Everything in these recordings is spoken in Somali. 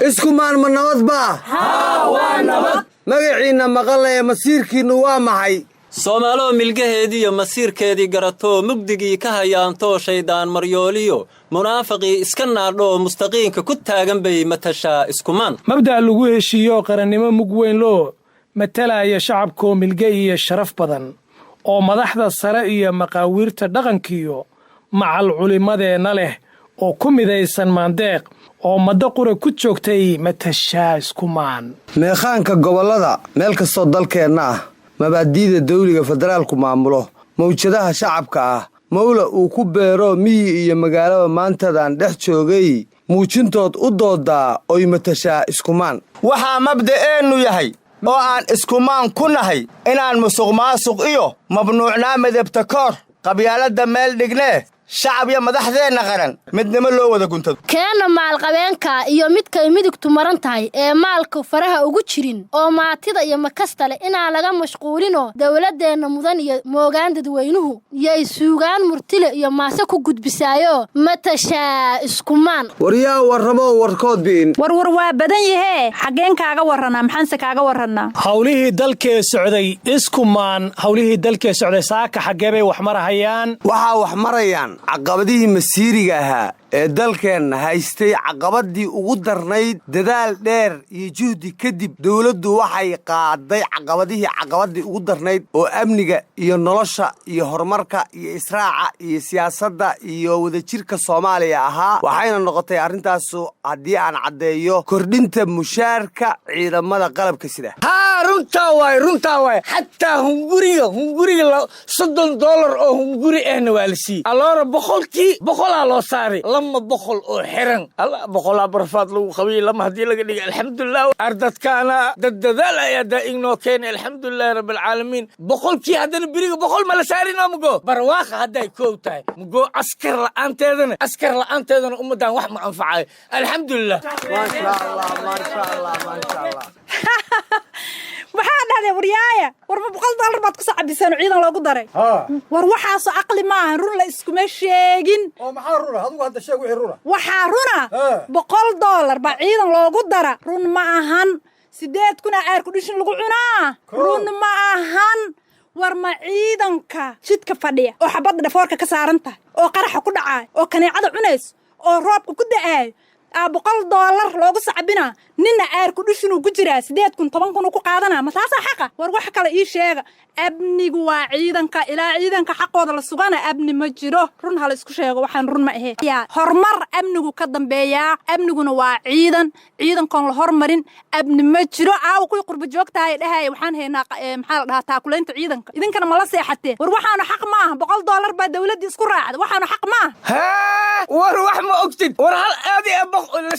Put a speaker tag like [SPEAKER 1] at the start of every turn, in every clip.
[SPEAKER 1] iskumaan ma nabad baa
[SPEAKER 2] haa waa nabad
[SPEAKER 1] magaciina maqal ee masiirkiinu waa maxay
[SPEAKER 3] Soomaalo milgaheedii iyo masiirkeedii garato mugdigii ka hayaanto shaydaan maryooliyo munaafiqi iska naadho mustaqiinka ku taagan bay matasha iskumaan
[SPEAKER 4] mabda lagu heshiiyo qarannimo mug weyn loo matalaya shacabka milga iyo sharaf badan oo madaxda sare iyo maqaawiirta dhaqankiyo macal culimadeena leh oo ku midaysan maandeeq oo madda qura ku joogtay matasha iskumaan
[SPEAKER 1] meeqaanka gobolada meel kastoo dalkeenna ah mabaadiida dawliga federaalku maamulo mawjadaha shacabka ah mawla uu ku beero miyi iyo magaalada maantadan dhex joogay muujintood u doodaa oy matashaa iskumaan
[SPEAKER 5] waxaa mabda'eennu yahay oo aan iskumaan ku nahay inaan musuqmaasuq iyo mamnuucnaa midabta koor qabyaaladda meel dhignee shacab iyo madaxdeenna qaran midnimo loo wada guntado
[SPEAKER 6] keenna maalqabeenka iyo midkay midigtu maran tahay ee maalka faraha ugu jirin oo maatida iyo makasta leh inaan laga mashquulino dawladdeenna mudan iyo moogaan dadweynuhu yay suugaan murtile iyo maase ku gudbisaayo matashaa iskumaan
[SPEAKER 1] waryaa warramo warkood bi'in
[SPEAKER 7] warwar waa badan yahee xaggeen kaaga warranaa maxaanse kaaga warrannaa
[SPEAKER 4] hawlihii dalkee socday iskumaan hawlihii dalkee socday saaka xaggee bay wax marahayaan
[SPEAKER 1] waxaa wax marayaan caqabadihii masiiriga ahaa ee dalkeenna haystay caqabadii ugu darnayd dadaal dheer iyo juhdi kadib dawladdu waxay qaaday caqabadii ugu darnayd oo amniga iyo nolosha iyo horumarka iyo israaca iyo siyaasadda iyo wadajirka Soomaaliya ahaa waxayna noqotay arrintaasu haddii aan caddeeyo kordhinta mushaarka ciidamada qalabka sida
[SPEAKER 2] runtaa waay xataa hunguriga $30 oo hunguri ahna waa la siiyey alloora boqolkii boqolaa loo saaray lama boqol oo xiran alla boqolaa barfaad lagu qabiyey lama haddii laga dhigay alxamdulilah ardadkaana dad dadaal ayaa daa'inoo keenay alxamdulilahi rabbilcaalamiin boqolkii haddana beriga boqol ma la saarinoo mugo barwaaqa hadday koow tahay mugo askar la'aanteedana ummaddaan wax ma anfacayo alxamdulilah
[SPEAKER 1] maasha allah
[SPEAKER 7] maxaa dhahday waryaaya warma $100 baad ku sacabiseen ciidan loogu daray war waxaas aqli ma ahan run la iskuma sheegin
[SPEAKER 8] oo maxaa runa adigu hadda sheeg wixii runa
[SPEAKER 7] waxaa runa $100 baa ciidan loogu dara run ma ahan 8,000 aar ku dhishin lagu cunaa run ma ahan war ma ciidanka jidka fadhiya oo xabadda dhafoorka ka saaran tahay oo qaraxa ku dhacay oo kaneecada cunays oo roobka ku da'ay $100 loogu sacbina ninna aar ku dhishin ku jiraa 8,000 10,000 ku qaadana ma taasa xaqa war wax kale ii sheega abnigu waa ciidanka ilaa ciidanka xaqooda la sugana abni ma jiro run hal isku sheego waxaan run ma ahayn yaa hormar abnigu ka dambeeya abniguna waa ciidankoon la hormarin abni ma jiro aaw ku qurba joogtaay dhahay waxaan heynaa maxaa la dhahaa taakuleynta ciidanka idinkana ma la seexatee war waxaanu xaq ma aha $100 baa dawladda isku raacday waxaanu xaq ma
[SPEAKER 2] aha war wax ma ogtid war hal aadi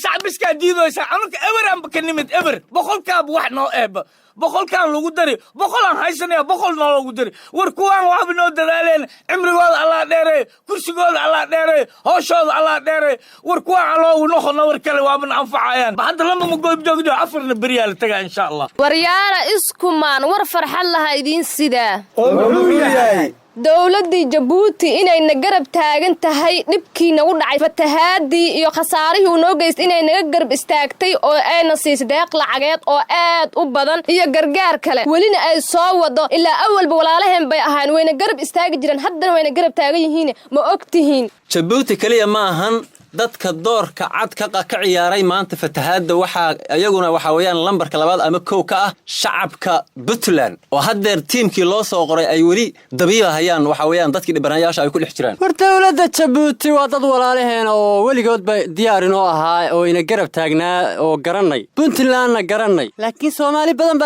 [SPEAKER 2] shacbiska diidaysa anka eberan bakanimid eber boqolkaab wax noo eeba boqolkaan lagu dari boqolaan haysanaya boqol noo lagu dari war kuwaan waxba noo dadaaleen cimrigooda allah dheereey kursigooda allah dheereey hooshooda allah dheereey war kuwaan aloogu noqono war kale waabana anfacayaan hadda lama magoob joogdo afarna beriyaa la tagaa insha allah
[SPEAKER 6] waryaala iskumaan war farxad laha idiin sidaa
[SPEAKER 1] oo muxuu yahay
[SPEAKER 6] dawladdii Jabuuti inayna garab taagan tahay dhibkii nagu dhacay fatahaadii iyo khasaarihii uu noo geystay inay naga garab istaagtay oo ayna siisay deeq lacageed oo aad u badan iyo gargaar kale welina ay soo wado ilaa awalba walaalaheen bay ahaan wayna garab istaagi jireen haddana wayna garab taagan yihiin ma ogtihiin
[SPEAKER 3] Jabuuti kaliya ma ahan dadka doorka cad ka ciyaaray maanta fatahaadda ayaguna waxa weeyaan lambarka labaad ama kow ka ah shacabka Puntland oo haddeer tiimkii loo soo qoray ay weli dabiiba hayaan waxa weeyaan dadkii dhibanayaasha ay ku dhex jiraan
[SPEAKER 9] war dawladda Jabuuti waa dad walaalaheena oo weligoodba diyaar inoo ahaa oo ina garab taagnaa oo garanay Puntlandna garanay laakiin Soomaali badan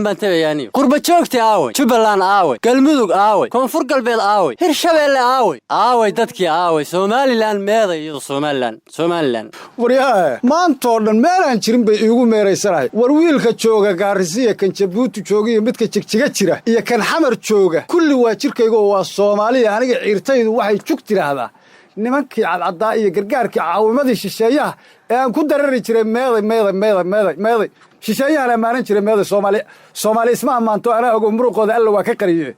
[SPEAKER 9] baan tabayaa qurba joogta aaway Jubbaland aaway Galmudug aaway Koonfur Galbeed aaway Hirshabeelle aaway dadkii aaway Somaliland Somaliland
[SPEAKER 8] waryaa maanta oo dhan meelaan jirin bay iigu meeraysanahay war wiilka jooga Gaarisiya kan Jabuuti jooga iyo midka jigjiga jira iyo kan xamar jooga kulli waa jirkayga oo waa Soomaaliya aniga ciirtaydu waxay jug tiraahdaa nimankii cadcadaa iyo gargaarkii caawimadii shisheeyaha ee aan ku darari jiray meeday shisheeyahan ammaanan jira meeda soomaali isma ammaanto anaa ogo muruqooda alla waa ka qariye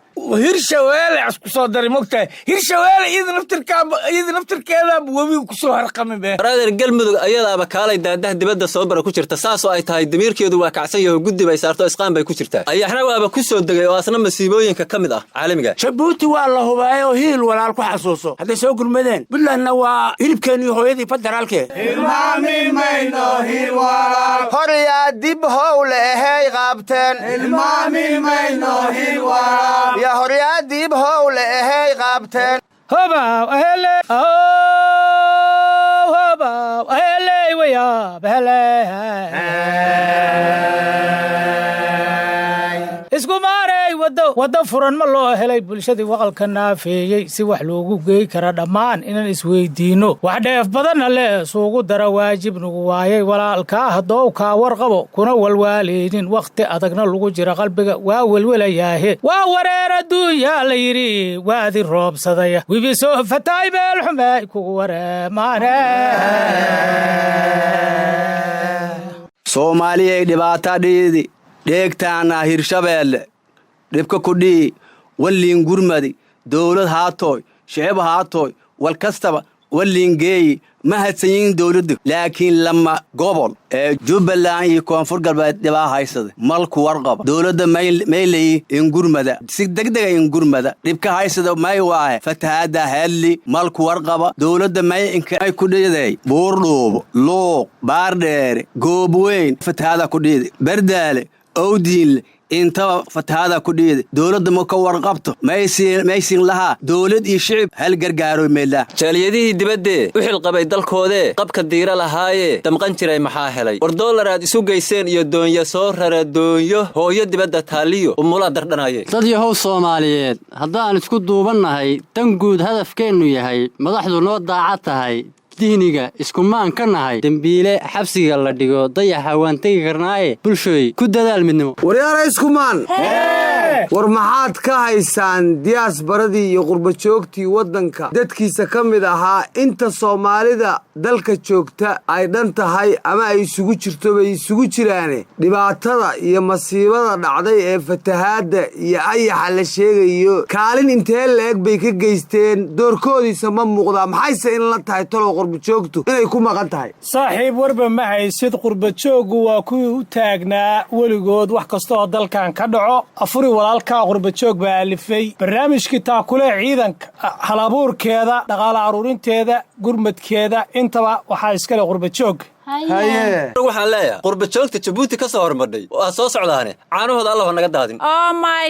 [SPEAKER 2] hirshabeelle isku soo daray mogtahay hirshabeelle iyada naftirkeedaaba webiga ku soo harqami be
[SPEAKER 3] brother galmudug ayadaaba kaalay daadaha dibadda soo bara ku jirta saasoo ay tahay damiirkeedu waa kacsan yaho guddi bay saarto isqaan bay ku jirtaa ayaxna waaba ku soo degay oo asna masiibooyinka ka mid ah caalamiga
[SPEAKER 10] jabuuti waa la hubaay oo hiil walaal ku xasuuso hadday soo gurmadeen buntlandna waa hilibkeennii hooyadii federaalkee
[SPEAKER 5] hilmaami mayno hiil walaal horyaa dib howle ehey qaabteen hilmaami mayno hiil walaal ya horyaa dib howle ehey qaabteen
[SPEAKER 4] hobaw ahele hobaw ahele wayaab ahele isku maaray waddo furan ma loo helay bulshadii waqalka naafeeyey si wax loogu geey kara dhammaan inaan isweydiinno wax dheef badanna le suugu dara waajib nugu waayay walaalkaa haddou kaa warqabo kuna walwaaleynin wakhti adagna lagu jira qalbiga waa welwelayaahe waa wareer adduunyaa la yidhi waadi roobsadaya wibisoo fataay beelxumay kugu wareemaane
[SPEAKER 1] soomaaliyay dhibaatadhiidi dheegtaana hirshabeelle dhibka kudhii walliin gurmadi dawlad haatooy shicib haatooy wal kastaba walliin geeyi ma hadsanyiin dawladdu laakiin lama gobol ee jubbaland iyo koonfur galbeed dhibaa haysada malku warqaba dawladda maylayi ingurmada si degdega ingurmada dhibka haysada may waahe fatahaadda helli malku warqaba dawladda may kudhiday buurdhuubo luuq baardheere goobweyn fatahaada kudhiidi bardaale owdiinle intaba fatahaada ku dhiida dawladda ma ka warqabto maysin lahaa dawlad iyo shicib hal gargaaro meelaa
[SPEAKER 3] jaaliyadihii dibaddee u xilqabay dalkoodee qabka diira lahaayee damqan jiray maxaa helay war dollar aad isu geyseen iyo doonyo soo rara doonyo hooyo dibadda taalliyo umula dardhanaye
[SPEAKER 9] dad yahow soomaaliyeed haddaan isku duubannahay dan guud hadafkeennu yahay madaxdu noo daacad tahay dihniga iskumaan ka nahay dembiile xabsiga la dhigo dayaxa waan tegi karnaaye bulshooy ku dadaal midnimo
[SPEAKER 1] waryaara iskumaan war maxaad ka haysaan diyaasbaradii iyo qurbajoogtii waddanka dadkiisa ka mid ahaa inta soomaalida dalka joogta ay dhan tahay ama ay isugu jirto bay isugu jiraane dhibaatada iyo masiibada dhacday ee fatahaadda iyo ayaxa la sheegayo kaalin intee leeg bay ka geysteen doorkoodiisa ma muuqdaa maxayse in la tahay talow qurbajoogtu inay ku maqan tahay
[SPEAKER 4] saaxiib warba ma haysid qurbajooggu waa kuwii u taagnaa weligood wax kasta oo dalkan ka dhaco afuri walaalkaa qurbajoog baa alifay barnaamijkii taakule ciidanka halabuurkeeda dhaqaale aruurinteeda gurmadkeeda intaba waxaa iskale qurbajoog
[SPEAKER 3] waxaan leeyahay qurbajoogta jabuuti ka soo hormadhay waa soo socdaane caanahooda allaho naga daadin
[SPEAKER 7] oh my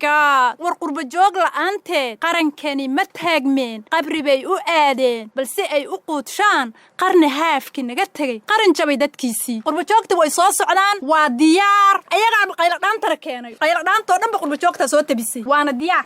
[SPEAKER 7] god war qurbajoog la'aanteed qarankani ma taagmeen qabri bay u aadeen balse ay u quudshaan qarni haafkii naga tegey qaran jabay dadkiisii qurbajoogta way soo socdaan waa diyaar ayagaaba qayladhaantara keenay qayladhaantoo dhanba qurbajoogtaa soo tabisay waana diyaar